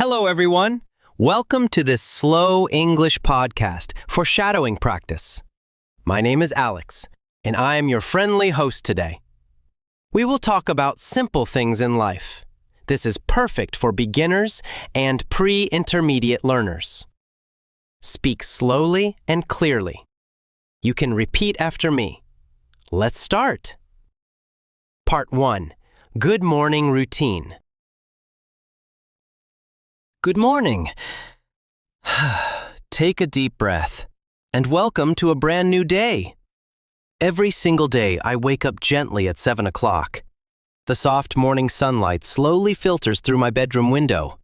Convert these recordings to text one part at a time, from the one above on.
Hello, everyone. Welcome to this slow English podcast for shadowing practice. My name is Alex, and I am your friendly host today. We will talk about simple things in life. This is perfect for beginners and pre-intermediate learners. Speak slowly and clearly. You can repeat after me. Let's start. Part 1. Good morning routine. Good morning. Take a deep breath and welcome to a brand new day. Every single day I wake up gently at 7 o'clock. The soft morning sunlight slowly filters through my bedroom window.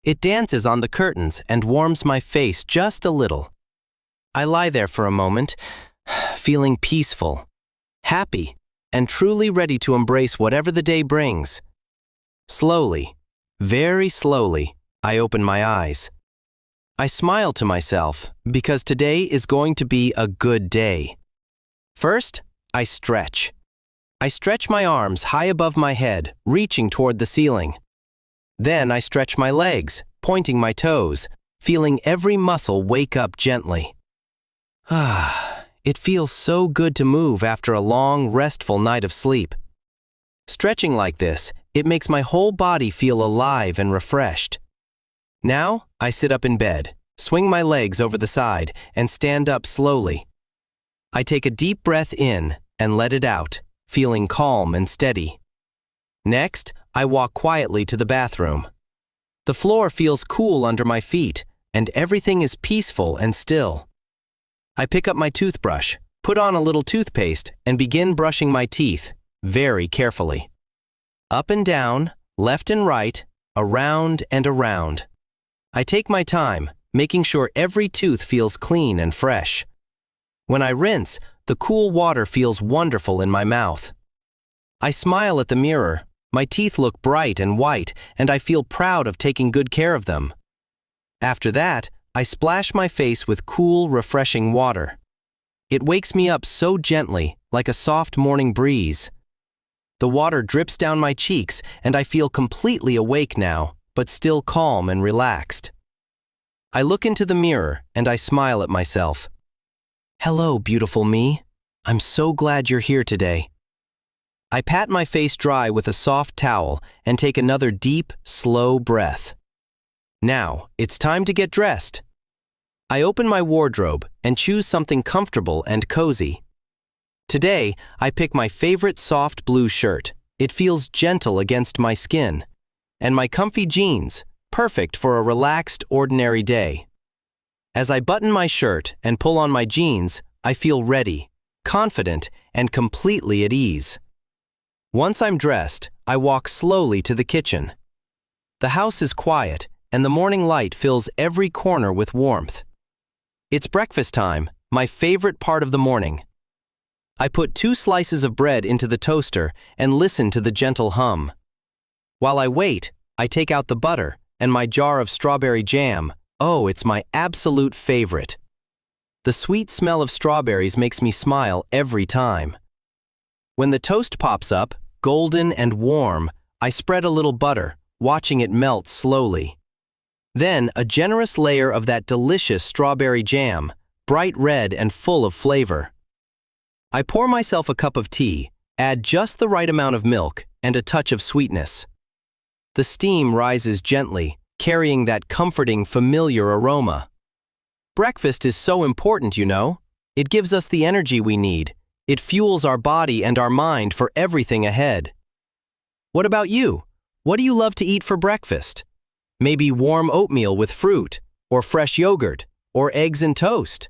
It dances on the curtains and warms my face just a little. I lie there for a moment, feeling peaceful, happy, and truly ready to embrace whatever the day brings. Slowly, very slowly, I open my eyes. I smile to myself because today is going to be a good day. First, I stretch. I stretch my arms high above my head, reaching toward the ceiling. Then I stretch my legs, pointing my toes, feeling every muscle wake up gently. It feels so good to move after a long, restful night of sleep. Stretching like this, it makes my whole body feel alive and refreshed. Now, I sit up in bed, swing my legs over the side, and stand up slowly. I take a deep breath in and let it out, feeling calm and steady. Next, I walk quietly to the bathroom. The floor feels cool under my feet, and everything is peaceful and still. I pick up my toothbrush, put on a little toothpaste, and begin brushing my teeth, very carefully. Up and down, left and right, around and around. I take my time, making sure every tooth feels clean and fresh. When I rinse, the cool water feels wonderful in my mouth. I smile at the mirror. My teeth look bright and white, and I feel proud of taking good care of them. After that, I splash my face with cool, refreshing water. It wakes me up so gently, like a soft morning breeze. The water drips down my cheeks, and I feel completely awake now, but still calm and relaxed. I look into the mirror and I smile at myself. Hello, beautiful me. I'm so glad you're here today. I pat my face dry with a soft towel and take another deep, slow breath. Now, it's time to get dressed. I open my wardrobe and choose something comfortable and cozy. Today, I pick my favorite soft blue shirt. It feels gentle against my skin. And my comfy jeans, perfect for a relaxed, ordinary day. As I button my shirt and pull on my jeans, I feel ready, confident, and completely at ease. Once I'm dressed, I walk slowly to the kitchen. The house is quiet, and the morning light fills every corner with warmth. It's breakfast time, my favorite part of the morning. I put 2 slices of bread into the toaster and listen to the gentle hum. While I wait, I take out the butter and my jar of strawberry jam. Oh, it's my absolute favorite. The sweet smell of strawberries makes me smile every time. When the toast pops up, golden and warm, I spread a little butter, watching it melt slowly. Then a generous layer of that delicious strawberry jam, bright red and full of flavor. I pour myself a cup of tea, add just the right amount of milk, and a touch of sweetness. The steam rises gently, carrying that comforting, familiar aroma. Breakfast is so important, you know. It gives us the energy we need. It fuels our body and our mind for everything ahead. What about you? What do you love to eat for breakfast? Maybe warm oatmeal with fruit, or fresh yogurt, or eggs and toast.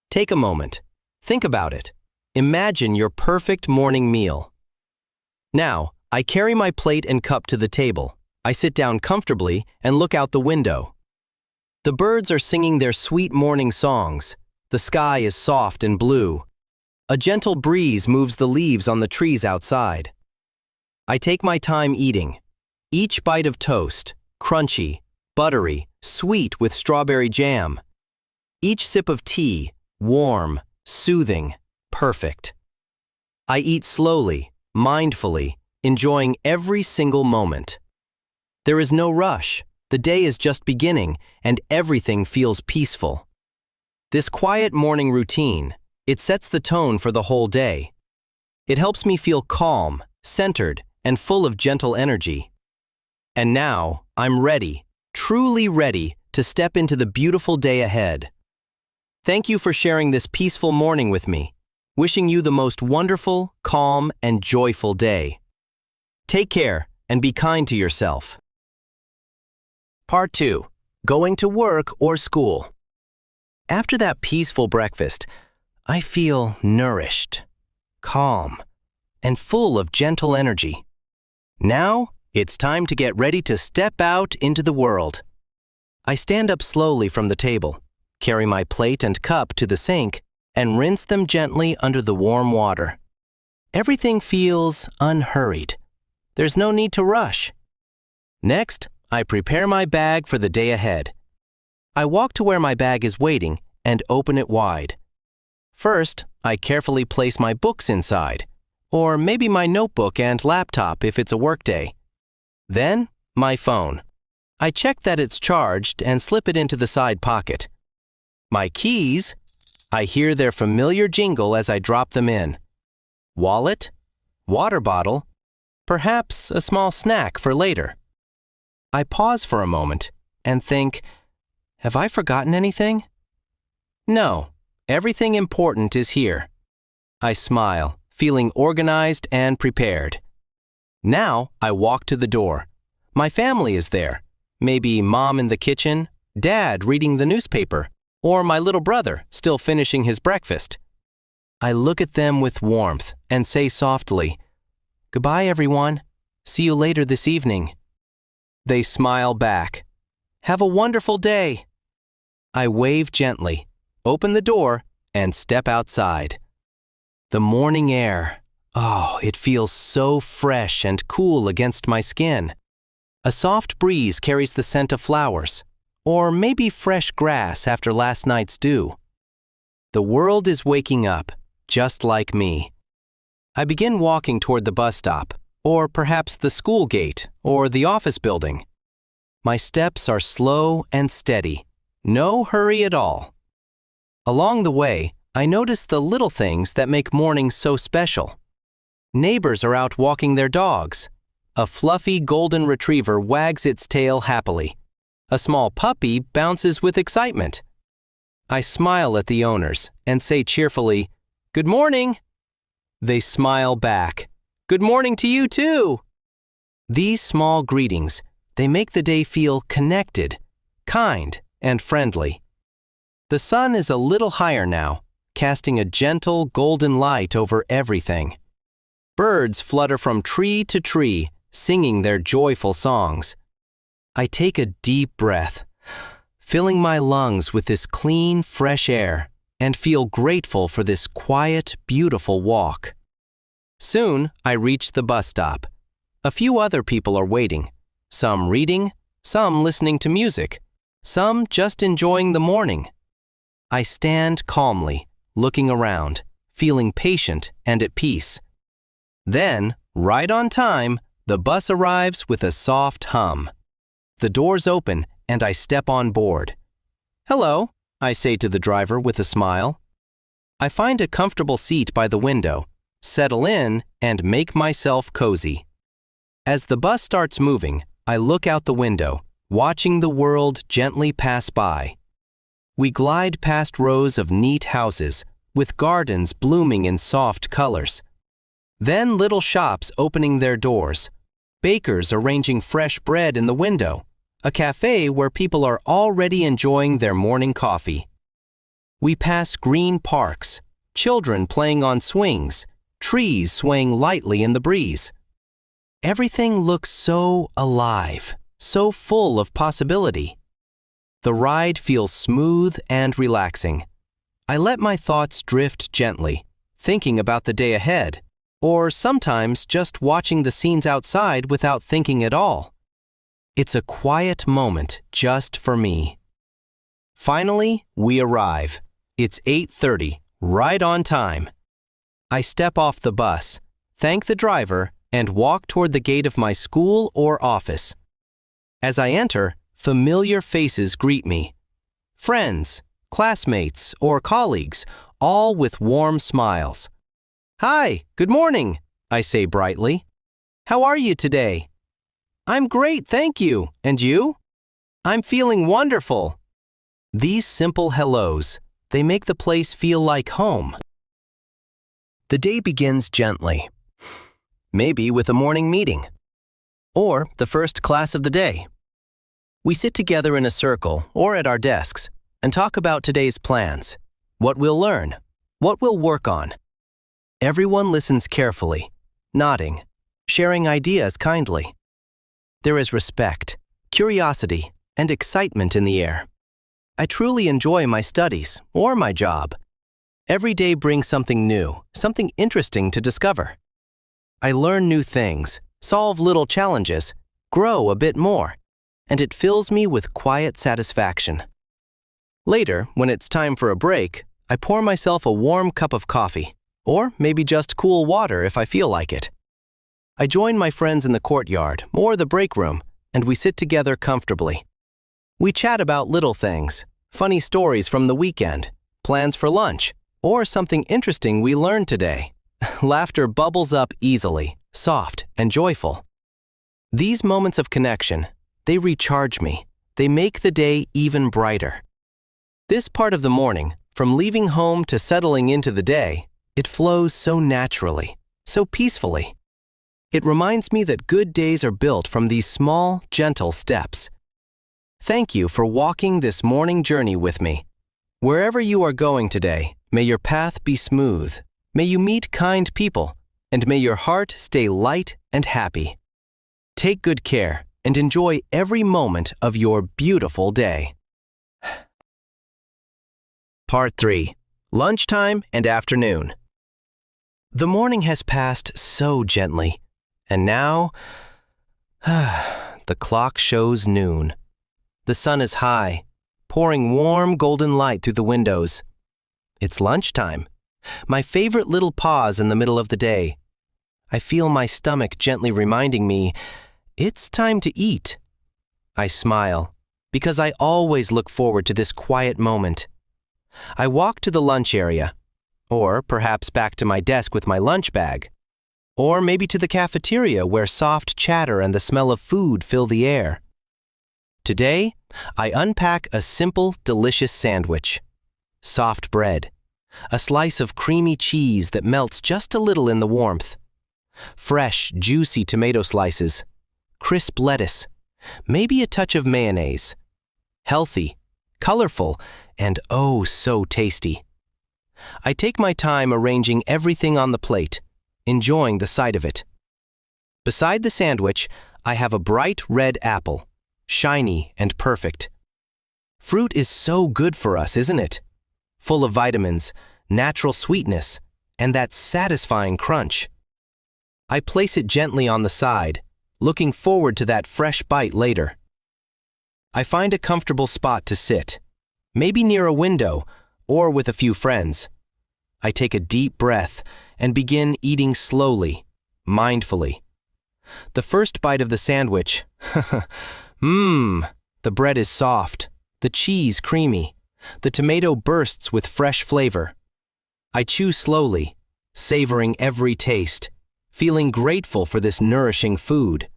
Take a moment. Think about it. Imagine your perfect morning meal. Now, I carry my plate and cup to the table. I sit down comfortably and look out the window. The birds are singing their sweet morning songs. The sky is soft and blue. A gentle breeze moves the leaves on the trees outside. I take my time eating. Each bite of toast, crunchy, buttery, sweet with strawberry jam. Each sip of tea, warm, soothing, perfect. I eat slowly, mindfully, enjoying every single moment. There is no rush, The day is just beginning, and everything feels peaceful. This quiet morning routine, it sets the tone for the whole day. It helps me feel calm, centered, and full of gentle energy. And now, I'm ready, truly ready, to step into the beautiful day ahead. Thank you for sharing this peaceful morning with me. Wishing you the most wonderful, calm, and joyful day. Take care and be kind to yourself. Part 2. Going to work or school. After that peaceful breakfast, I feel nourished, calm, and full of gentle energy. Now, it's time to get ready to step out into the world. I stand up slowly from the table, carry my plate and cup to the sink, and rinse them gently under the warm water. Everything feels unhurried. There's no need to rush. Next, I prepare my bag for the day ahead. I walk to where my bag is waiting and open it wide. First, I carefully place my books inside, or maybe my notebook and laptop if it's a work day. Then, my phone. I check that it's charged and slip it into the side pocket. My keys. I hear their familiar jingle as I drop them in. Wallet, water bottle, perhaps a small snack for later. I pause for a moment and think, have I forgotten anything? No, everything important is here. I smile, feeling organized and prepared. Now I walk to the door. My family is there. Maybe mom in the kitchen, dad reading the newspaper, or my little brother still finishing his breakfast. I look at them with warmth and say softly, "Goodbye, everyone. See you later this evening." They smile back. "Have a wonderful day." I wave gently, open the door, and step outside. The morning air, it feels so fresh and cool against my skin. A soft breeze carries the scent of flowers, or maybe fresh grass after last night's dew. The world is waking up, just like me. I begin walking toward the bus stop, or perhaps the school gate, or the office building. My steps are slow and steady, no hurry at all. Along the way, I notice the little things that make mornings so special. Neighbors are out walking their dogs. A fluffy golden retriever wags its tail happily. A small puppy bounces with excitement. I smile at the owners and say cheerfully, "Good morning." They smile back. "Good morning to you too." These small greetings, they make the day feel connected, kind, and friendly. The sun is a little higher now, casting a gentle golden light over everything. Birds flutter from tree to tree, singing their joyful songs. I take a deep breath, filling my lungs with this clean, fresh air, and feel grateful for this quiet, beautiful walk. Soon, I reach the bus stop. A few other people are waiting, some reading, some listening to music, some just enjoying the morning. I stand calmly, looking around, feeling patient and at peace. Then, right on time, the bus arrives with a soft hum. The doors open and I step on board. "Hello," I say to the driver with a smile. I find a comfortable seat by the window, settle in, and make myself cozy. As the bus starts moving, I look out the window, watching the world gently pass by. We glide past rows of neat houses, with gardens blooming in soft colors. Then little shops opening their doors, bakers arranging fresh bread in the window, a cafe where people are already enjoying their morning coffee. We pass green parks, children playing on swings, trees swaying lightly in the breeze. Everything looks so alive, so full of possibility. The ride feels smooth and relaxing. I let my thoughts drift gently, thinking about the day ahead, or sometimes just watching the scenes outside without thinking at all. It's a quiet moment just for me. Finally, we arrive. It's 8:30, right on time. I step off the bus, thank the driver, and walk toward the gate of my school or office. As I enter, familiar faces greet me. Friends, classmates, or colleagues, all with warm smiles. "Hi, good morning," I say brightly. "How are you today?" "I'm great, thank you. And you?" "I'm feeling wonderful." These simple hellos, they make the place feel like home. The day begins gently, maybe with a morning meeting, or the first class of the day. We sit together in a circle or at our desks and talk about today's plans, what we'll learn, what we'll work on. Everyone listens carefully, nodding, sharing ideas kindly. There is respect, curiosity, and excitement in the air. I truly enjoy my studies or my job. Every day brings something new, something interesting to discover. I learn new things, solve little challenges, grow a bit more, and it fills me with quiet satisfaction. Later, when it's time for a break, I pour myself a warm cup of coffee, or maybe just cool water if I feel like it. I join my friends in the courtyard or the break room, and we sit together comfortably. We chat about little things, funny stories from the weekend, plans for lunch, or something interesting we learned today. Laughter bubbles up easily, soft and joyful. These moments of connection, they recharge me. They make the day even brighter. This part of the morning, from leaving home to settling into the day, it flows so naturally, so peacefully. It reminds me that good days are built from these small, gentle steps. Thank you for walking this morning journey with me. Wherever you are going today, may your path be smooth. May you meet kind people, and may your heart stay light and happy. Take good care and enjoy every moment of your beautiful day. Part 3. Lunchtime and afternoon. The morning has passed so gently, and now, the clock shows noon. The sun is high, pouring warm golden light through the windows. It's lunchtime, my favorite little pause in the middle of the day. I feel my stomach gently reminding me, it's time to eat. I smile, because I always look forward to this quiet moment. I walk to the lunch area, or perhaps back to my desk with my lunch bag, or maybe to the cafeteria where soft chatter and the smell of food fill the air. Today, I unpack a simple, delicious sandwich. Soft bread, a slice of creamy cheese that melts just a little in the warmth, fresh, juicy tomato slices, crisp lettuce, maybe a touch of mayonnaise. Healthy, colorful, and oh so tasty. I take my time arranging everything on the plate, enjoying the sight of it. Beside the sandwich, I have a bright red apple, shiny and perfect. Fruit is so good for us, isn't it? Full of vitamins, natural sweetness, and that satisfying crunch. I place it gently on the side, looking forward to that fresh bite later. I find a comfortable spot to sit, maybe near a window or with a few friends. I take a deep breath and begin eating slowly, mindfully. The first bite of the sandwich, the bread is soft, the cheese creamy, the tomato bursts with fresh flavor. I chew slowly, savoring every taste, feeling grateful for this nourishing food.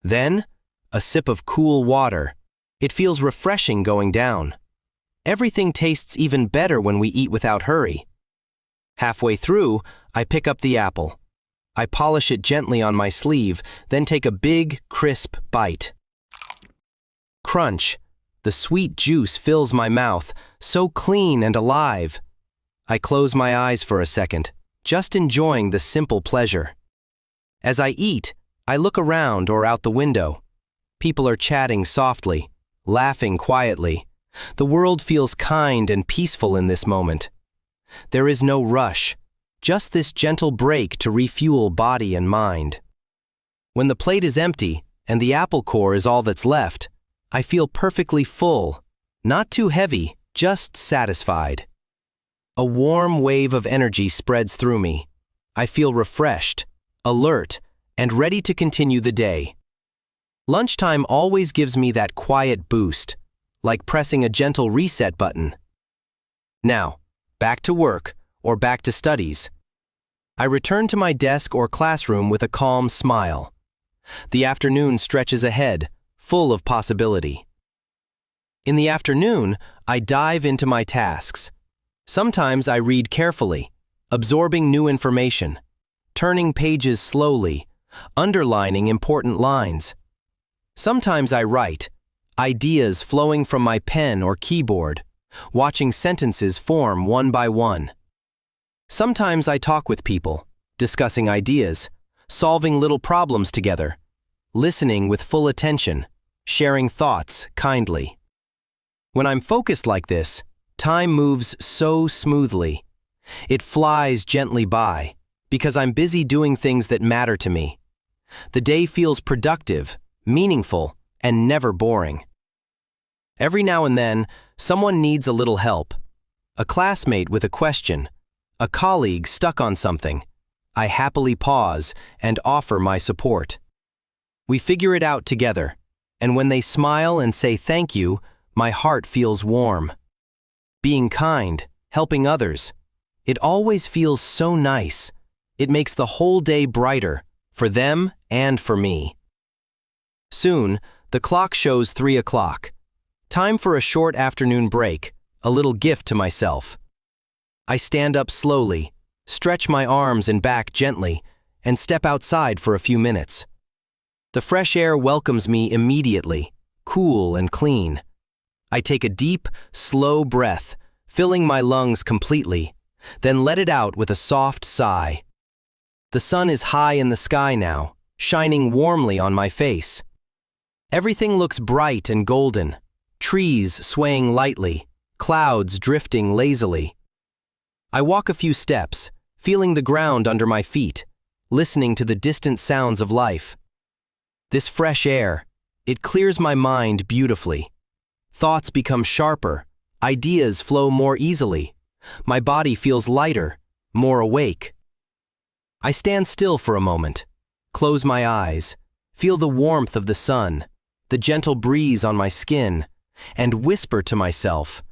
Then, a sip of cool water. It feels refreshing going down. Everything tastes even better when we eat without hurry. Halfway through, I pick up the apple. I polish it gently on my sleeve, then take a big, crisp bite. Crunch. The sweet juice fills my mouth, so clean and alive. I close my eyes for a second, just enjoying the simple pleasure. As I eat, I look around or out the window. People are chatting softly, laughing quietly. The world feels kind and peaceful in this moment. There is no rush, just this gentle break to refuel body and mind. When the plate is empty and the apple core is all that's left, I feel perfectly full, not too heavy, just satisfied. A warm wave of energy spreads through me. I feel refreshed, alert, and ready to continue the day. Lunchtime always gives me that quiet boost, like pressing a gentle reset button. Now, back to work or back to studies. I return to my desk or classroom with a calm smile. The afternoon stretches ahead, full of possibility. In the afternoon, I dive into my tasks. Sometimes I read carefully, absorbing new information, turning pages slowly, underlining important lines. Sometimes I write, ideas flowing from my pen or keyboard, watching sentences form one by one. Sometimes I talk with people, discussing ideas, solving little problems together, listening with full attention, sharing thoughts kindly. When I'm focused like this, time moves so smoothly. It flies gently by, because I'm busy doing things that matter to me. The day feels productive, meaningful, and never boring. Every now and then, someone needs a little help. A classmate with a question, a colleague stuck on something. I happily pause and offer my support. We figure it out together, and when they smile and say thank you, my heart feels warm. Being kind, helping others, it always feels so nice. It makes the whole day brighter, for them and for me. Soon, the clock shows 3 o'clock. Time for a short afternoon break, a little gift to myself. I stand up slowly, stretch my arms and back gently, and step outside for a few minutes. The fresh air welcomes me immediately, cool and clean. I take a deep, slow breath, filling my lungs completely, then let it out with a soft sigh. The sun is high in the sky now, shining warmly on my face. Everything looks bright and golden, trees swaying lightly, clouds drifting lazily. I walk a few steps, feeling the ground under my feet, listening to the distant sounds of life. This fresh air, it clears my mind beautifully. Thoughts become sharper, ideas flow more easily. My body feels lighter, more awake. I stand still for a moment, close my eyes, feel the warmth of the sun, the gentle breeze on my skin, and whisper to myself,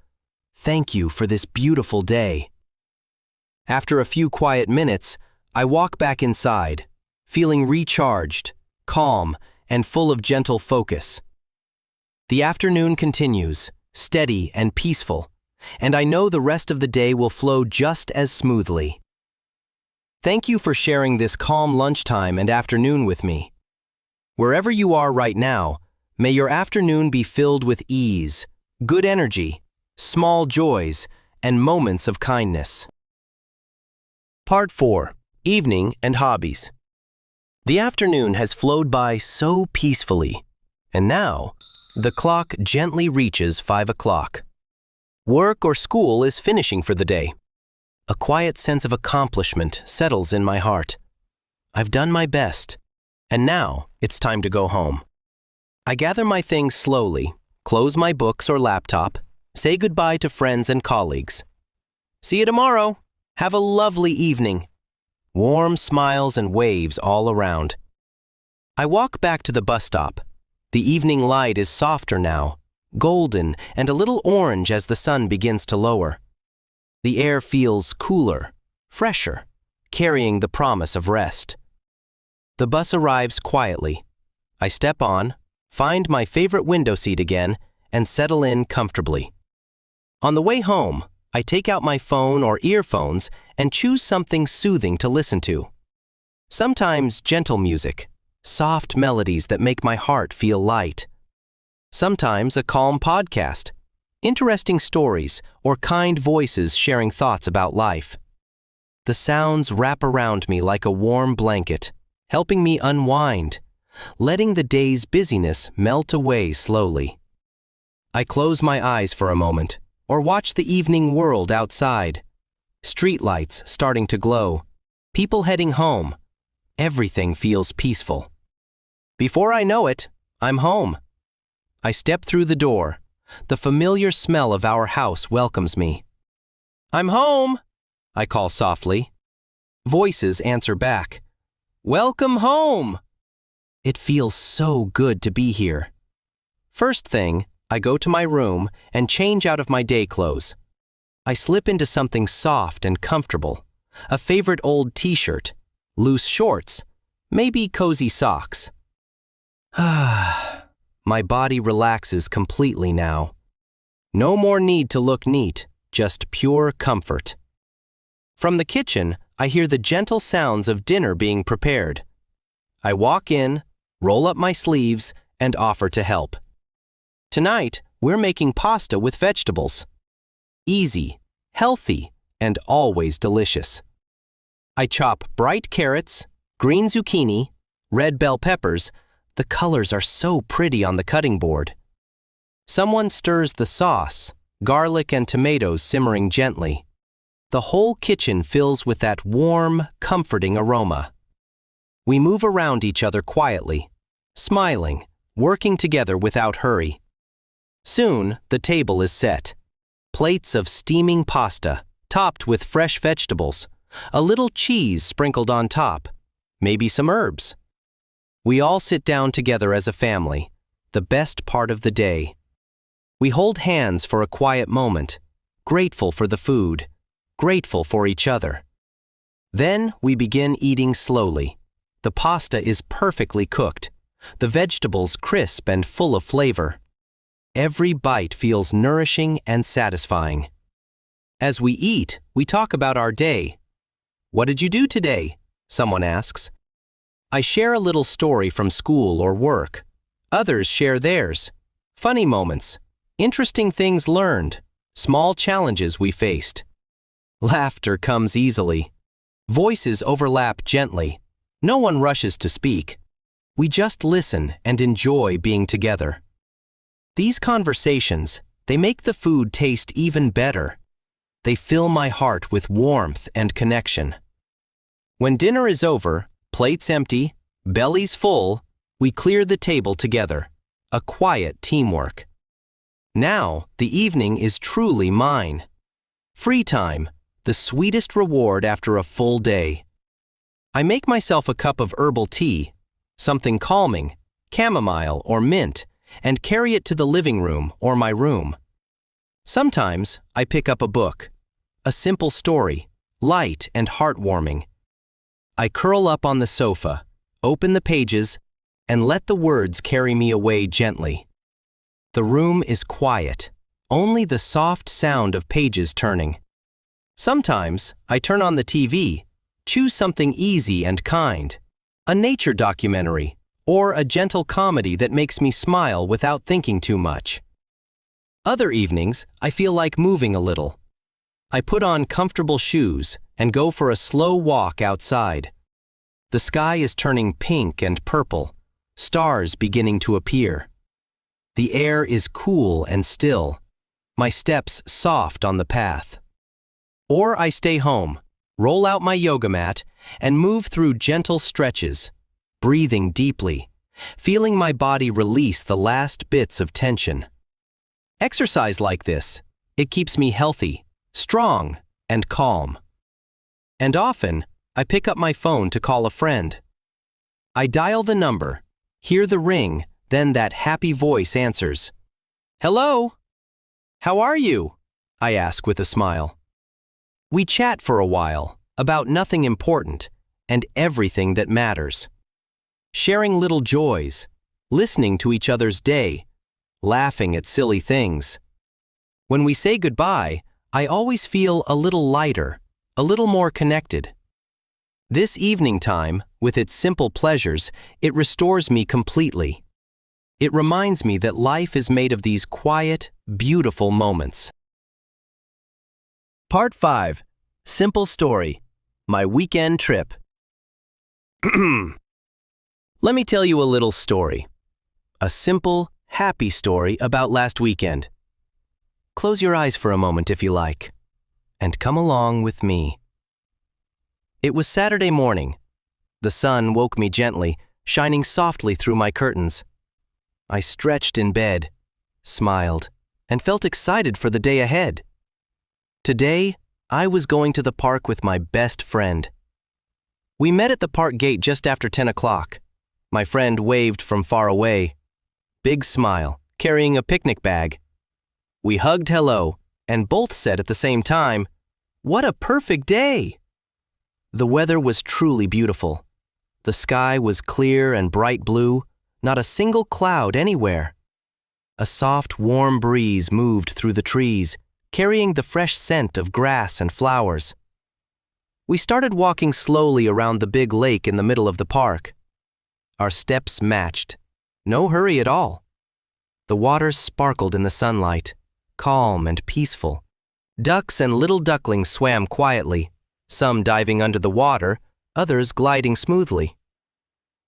"Thank you for this beautiful day." After a few quiet minutes, I walk back inside, feeling recharged, calm, and full of gentle focus. The afternoon continues, steady and peaceful, and I know the rest of the day will flow just as smoothly. Thank you for sharing this calm lunchtime and afternoon with me. Wherever you are right now, may your afternoon be filled with ease, good energy, small joys, and moments of kindness. Part 4. Evening and Hobbies. The afternoon has flowed by so peacefully, and now, the clock gently reaches 5 o'clock. Work or school is finishing for the day. A quiet sense of accomplishment settles in my heart. I've done my best, and now it's time to go home. I gather my things slowly, close my books or laptop, say goodbye to friends and colleagues. See you tomorrow. Have a lovely evening. Warm smiles and waves all around. I walk back to the bus stop. The evening light is softer now, golden and a little orange as the sun begins to lower. The air feels cooler, fresher, carrying the promise of rest. The bus arrives quietly. I step on, find my favorite window seat again, and settle in comfortably. On the way home, I take out my phone or earphones and choose something soothing to listen to. Sometimes gentle music, soft melodies that make my heart feel light. Sometimes a calm podcast, interesting stories, or kind voices sharing thoughts about life. The sounds wrap around me like a warm blanket, helping me unwind, letting the day's busyness melt away slowly. I close my eyes for a moment, or watch the evening world outside. Streetlights starting to glow, people heading home. Everything feels peaceful. Before I know it, I'm home. I step through the door. The familiar smell of our house welcomes me. "I'm home," I call softly. Voices answer back. "Welcome home." It feels so good to be here. First thing, I go to my room and change out of my day clothes. I slip into something soft and comfortable, a favorite old t-shirt, loose shorts, maybe cozy socks. My body relaxes completely now. No more need to look neat, just pure comfort. From the kitchen, I hear the gentle sounds of dinner being prepared. I walk in, roll up my sleeves, and offer to help. Tonight, we're making pasta with vegetables. Easy, healthy, and always delicious. I chop bright carrots, green zucchini, red bell peppers. The colors are so pretty on the cutting board. Someone stirs the sauce, garlic and tomatoes simmering gently. The whole kitchen fills with that warm, comforting aroma. We move around each other quietly, smiling, working together without hurry. Soon, the table is set. Plates of steaming pasta, topped with fresh vegetables, a little cheese sprinkled on top, maybe some herbs. We all sit down together as a family, the best part of the day. We hold hands for a quiet moment, grateful for the food, grateful for each other. Then we begin eating slowly. The pasta is perfectly cooked, the vegetables crisp and full of flavor. Every bite feels nourishing and satisfying. As we eat, we talk about our day. "What did you do today?" someone asks. I share a little story from school or work. Others share theirs. Funny moments, interesting things learned, small challenges we faced. Laughter comes easily. Voices overlap gently. No one rushes to speak. We just listen and enjoy being together. These conversations, they make the food taste even better. They fill my heart with warmth and connection. When dinner is over, plates empty, bellies full, we clear the table together. A quiet teamwork. Now, the evening is truly mine. Free time, the sweetest reward after a full day. I make myself a cup of herbal tea, something calming, chamomile or mint, and carry it to the living room or my room. Sometimes I pick up a book, a simple story, light and heartwarming. I curl up on the sofa, open the pages, and let the words carry me away gently. The room is quiet, only the soft sound of pages turning. Sometimes I turn on the TV, choose something easy and kind, a nature documentary, or a gentle comedy that makes me smile without thinking too much. Other evenings, I feel like moving a little. I put on comfortable shoes and go for a slow walk outside. The sky is turning pink and purple, stars beginning to appear. The air is cool and still, my steps soft on the path. Or I stay home, roll out my yoga mat, and move through gentle stretches, breathing deeply, feeling my body release the last bits of tension. Exercise like this, it keeps me healthy, strong, and calm. And often, I pick up my phone to call a friend. I dial the number, hear the ring, then that happy voice answers. "Hello? How are you?" I ask with a smile. We chat for a while, about nothing important, and everything that matters. Sharing little joys, listening to each other's day, laughing at silly things. When we say goodbye, I always feel a little lighter, a little more connected. This evening time, with its simple pleasures, it restores me completely. It reminds me that life is made of these quiet, beautiful moments. Part 5. Simple Story. My Weekend Trip. Let me tell you a little story. A simple, happy story about last weekend. Close your eyes for a moment if you like, and come along with me. It was Saturday morning. The sun woke me gently, shining softly through my curtains. I stretched in bed, smiled, and felt excited for the day ahead. Today, I was going to the park with my best friend. We met at the park gate just after 10 o'clock. My friend waved from far away. Big smile, carrying a picnic bag. We hugged hello, and both said at the same time, "What a perfect day!" The weather was truly beautiful. The sky was clear and bright blue, not a single cloud anywhere. A soft, warm breeze moved through the trees, carrying the fresh scent of grass and flowers. We started walking slowly around the big lake in the middle of the park. Our steps matched. No hurry at all. The water sparkled in the sunlight, calm and peaceful. Ducks and little ducklings swam quietly, some diving under the water, others gliding smoothly.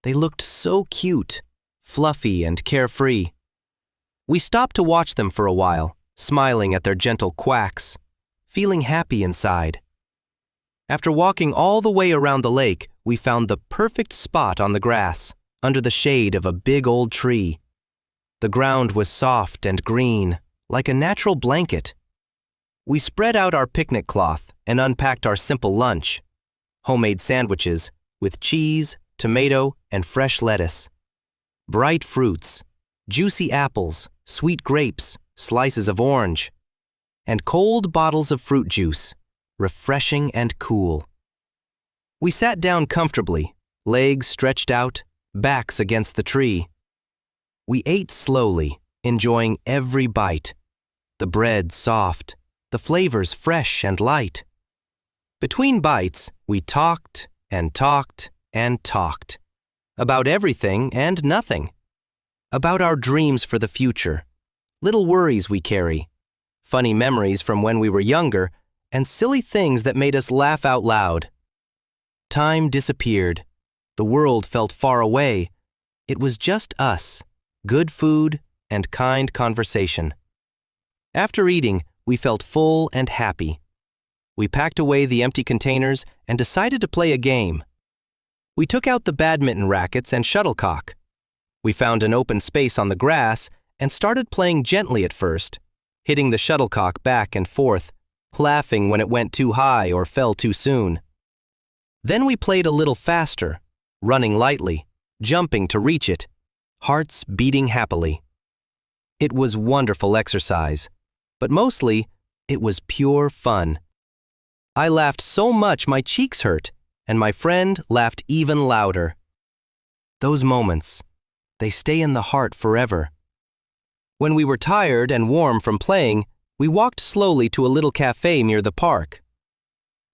They looked so cute, fluffy and carefree. We stopped to watch them for a while, smiling at their gentle quacks, feeling happy inside. After walking all the way around the lake, we found the perfect spot on the grass, under the shade of a big old tree. The ground was soft and green, like a natural blanket. We spread out our picnic cloth and unpacked our simple lunch, homemade sandwiches with cheese, tomato, and fresh lettuce. Bright fruits, juicy apples, sweet grapes, slices of orange, and cold bottles of fruit juice, refreshing and cool. We sat down comfortably, legs stretched out, backs against the tree. We ate slowly, enjoying every bite. The bread soft, the flavors fresh and light. Between bites, we talked and talked and talked. About everything and nothing. About our dreams for the future, little worries we carry, funny memories from when we were younger, and silly things that made us laugh out loud. Time disappeared. The world felt far away. It was just us, good food, and kind conversation. After eating, we felt full and happy. We packed away the empty containers and decided to play a game. We took out the badminton rackets and shuttlecock. We found an open space on the grass and started playing gently at first, hitting the shuttlecock back and forth, laughing when it went too high or fell too soon. Then we played a little faster, running lightly, jumping to reach it, hearts beating happily. It was wonderful exercise, but mostly, it was pure fun. I laughed so much my cheeks hurt, and my friend laughed even louder. Those moments, they stay in the heart forever. When we were tired and warm from playing, we walked slowly to a little cafe near the park.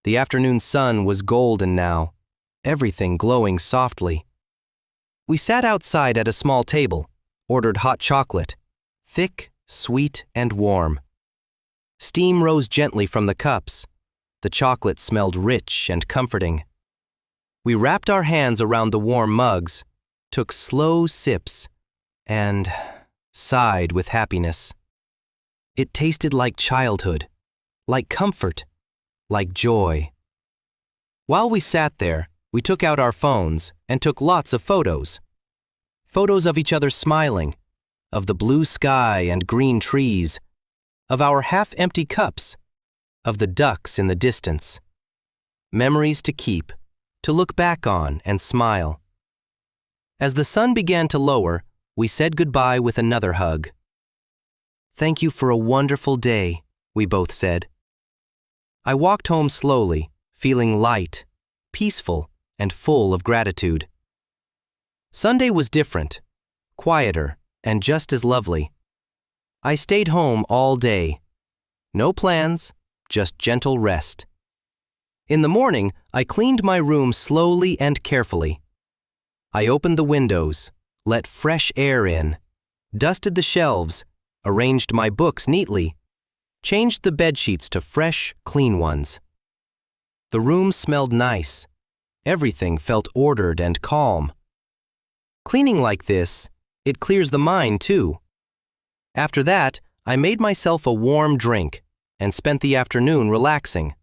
The afternoon sun was golden now, everything glowing softly. We sat outside at a small table, ordered hot chocolate, thick, sweet, and warm. Steam rose gently from the cups. The chocolate smelled rich and comforting. We wrapped our hands around the warm mugs, took slow sips, and sighed with happiness. It tasted like childhood, like comfort, like joy. While we sat there, we took out our phones and took lots of photos. Photos of each other smiling, of the blue sky and green trees, of our half-empty cups, of the ducks in the distance. Memories to keep, to look back on and smile. As the sun began to lower, we said goodbye with another hug. "Thank you for a wonderful day," we both said. I walked home slowly, feeling light, peaceful, and full of gratitude. Sunday was different, quieter, and just as lovely. I stayed home all day. No plans, just gentle rest. In the morning, I cleaned my room slowly and carefully. I opened the windows, let fresh air in, dusted the shelves, arranged my books neatly, changed the bedsheets to fresh, clean ones. The room smelled nice. Everything felt ordered and calm. Cleaning like this, it clears the mind too. After that, I made myself a warm drink and spent the afternoon relaxing.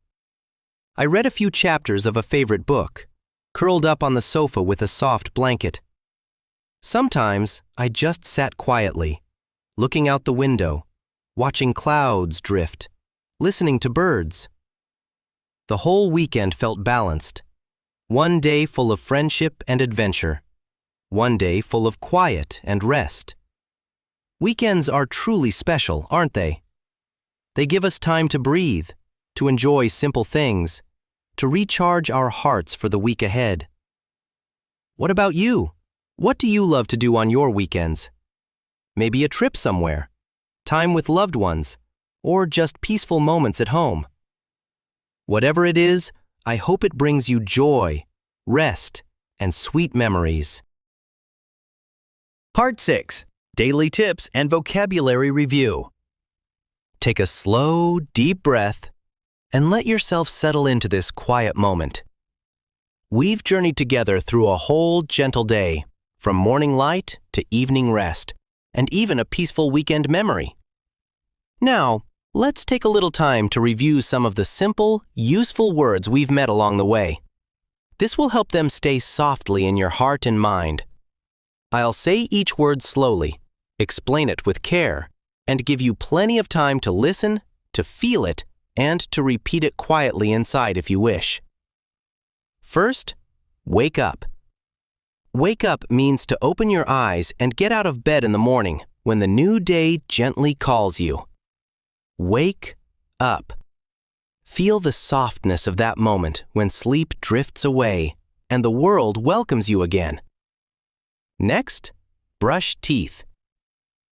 I read a few chapters of a favorite book, curled up on the sofa with a soft blanket. Sometimes I just sat quietly, looking out the window, watching clouds drift, listening to birds. The whole weekend felt balanced. One day full of friendship and adventure. one day full of quiet and rest. Weekends are truly special, aren't they? They give us time to breathe, to enjoy simple things, to recharge our hearts for the week ahead. What about you? What do you love to do on your weekends? Maybe a trip somewhere, time with loved ones, or just peaceful moments at home. Whatever it is, I hope it brings you joy, rest, and sweet memories. Part 6. Daily Tips and Vocabulary Review. Take a slow, deep breath and let yourself settle into this quiet moment. We've journeyed together through a whole gentle day, from morning light to evening rest, and even a peaceful weekend memory. Now, let's take a little time to review some of the simple, useful words we've met along the way. This will help them stay softly in your heart and mind. I'll say each word slowly, explain it with care, and give you plenty of time to listen, to feel it, and to repeat it quietly inside if you wish. First, wake up. Wake up means to open your eyes and get out of bed in the morning when the new day gently calls you. Wake up. Feel the softness of that moment when sleep drifts away and the world welcomes you again. Next, brush teeth.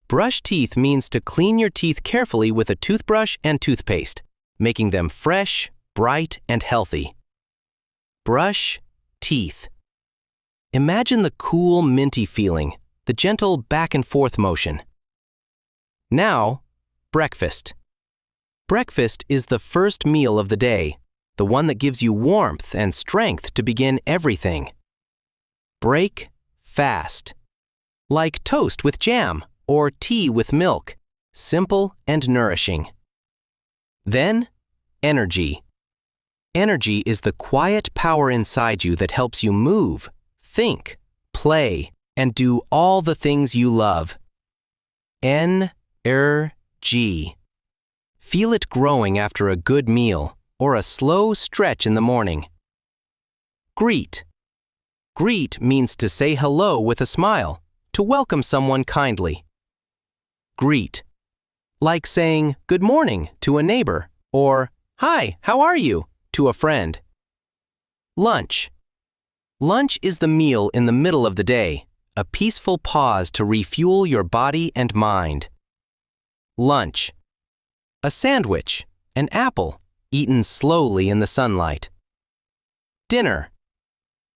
Brush teeth means to clean your teeth carefully with a toothbrush and toothpaste, making them fresh, bright, and healthy. Brush teeth. Imagine the cool, minty feeling, the gentle back and forth motion. Now, breakfast. Breakfast is the first meal of the day, the one that gives you warmth and strength to begin everything. Break fast. Like toast with jam or tea with milk, simple and nourishing. Then, energy. Energy is the quiet power inside you that helps you move, think, play, and do all the things you love. N-R-G. Feel it growing after a good meal or a slow stretch in the morning. Greet. Greet means to say hello with a smile, to welcome someone kindly. Greet. Like saying good morning to a neighbor or hi, how are you to a friend. Lunch. Lunch is the meal in the middle of the day, a peaceful pause to refuel your body and mind. Lunch. A sandwich, an apple, eaten slowly in the sunlight. Dinner.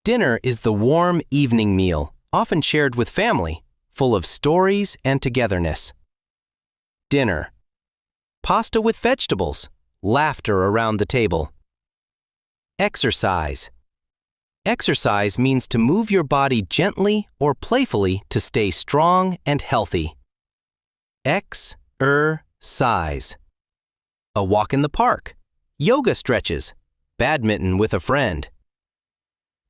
Dinner is the warm evening meal, often shared with family, full of stories and togetherness. Dinner. Pasta with vegetables, laughter around the table. Exercise. Exercise means to move your body gently or playfully to stay strong and healthy. Size. A walk in the park, yoga stretches, badminton with a friend.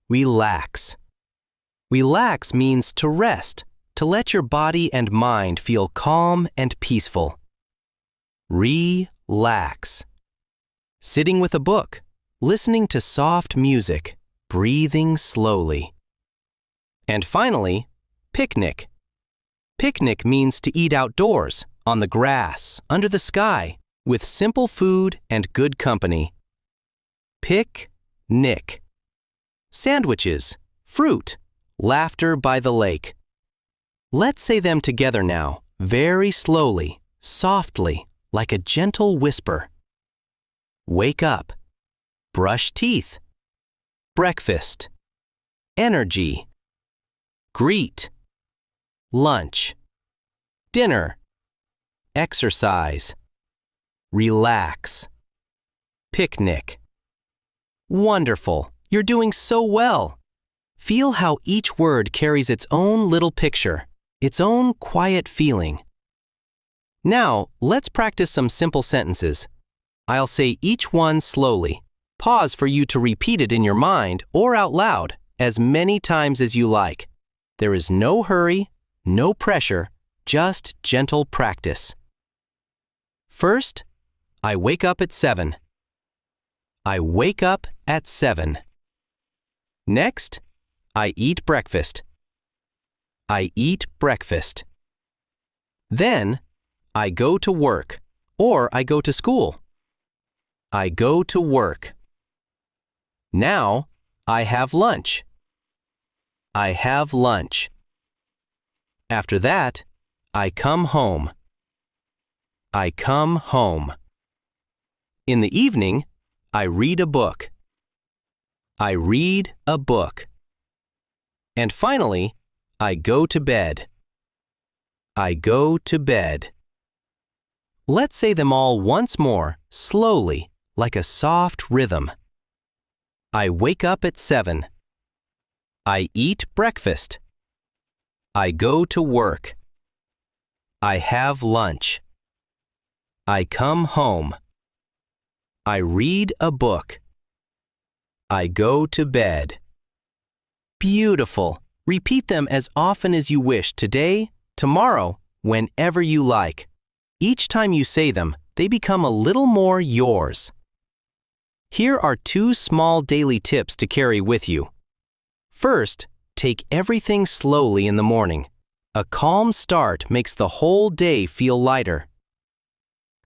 Relax. Relax means to rest, to let your body and mind feel calm and peaceful. Relax. Sitting with a book, listening to soft music, breathing slowly. And finally, picnic. Picnic means to eat outdoors, on the grass, under the sky, with simple food and good company. Pick-nick. Sandwiches, fruit, laughter by the lake. Let's say them together now, very slowly, softly, like a gentle whisper. Wake up. Brush teeth. Breakfast. Energy. Greet. Lunch. Dinner. Exercise. Relax. Picnic. Wonderful. You're doing so well. Feel how each word carries its own little picture, its own quiet feeling. Now, let's practice some simple sentences. I'll say each one slowly. Pause for you to repeat it in your mind or out loud as many times as you like. There is no hurry, no pressure, just gentle practice. First, I wake up at 7. I wake up at 7. Next, I eat breakfast. I eat breakfast. Then, I go to work, or I go to school. I go to work. Now, I have lunch. I have lunch. After that, I come home. I come home. In the evening, I read a book. I read a book. And finally, I go to bed. I go to bed. Let's say them all once more, slowly, like a soft rhythm. I wake up at 7. I eat breakfast. I go to work. I have lunch. I come home. I read a book. I go to bed. Beautiful. Repeat them as often as you wish today, tomorrow, whenever you like. Each time you say them, they become a little more yours. Here are 2 small daily tips to carry with you. First, take everything slowly in the morning. A calm start makes the whole day feel lighter.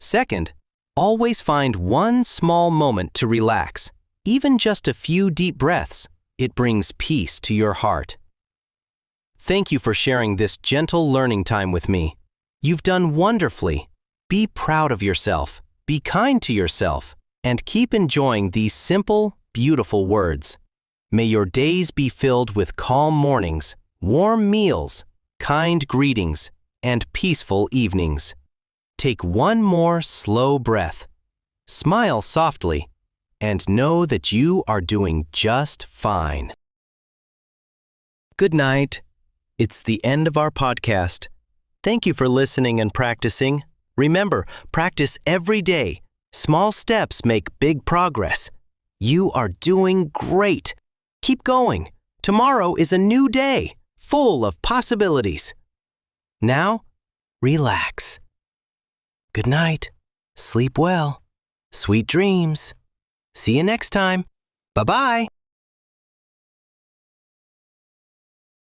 Second, always find one small moment to relax. Even just a few deep breaths, it brings peace to your heart. Thank you for sharing this gentle learning time with me. You've done wonderfully. Be proud of yourself, be kind to yourself, and keep enjoying these simple, beautiful words. May your days be filled with calm mornings, warm meals, kind greetings, and peaceful evenings. Take one more slow breath. Smile softly, and know that you are doing just fine. Good night. It's the end of our podcast. Thank you for listening and practicing. Remember, practice every day. Small steps make big progress. You are doing great. Keep going. Tomorrow is a new day, full of possibilities. Now, relax. Good night. Sleep well. Sweet dreams. See you next time. Bye-bye.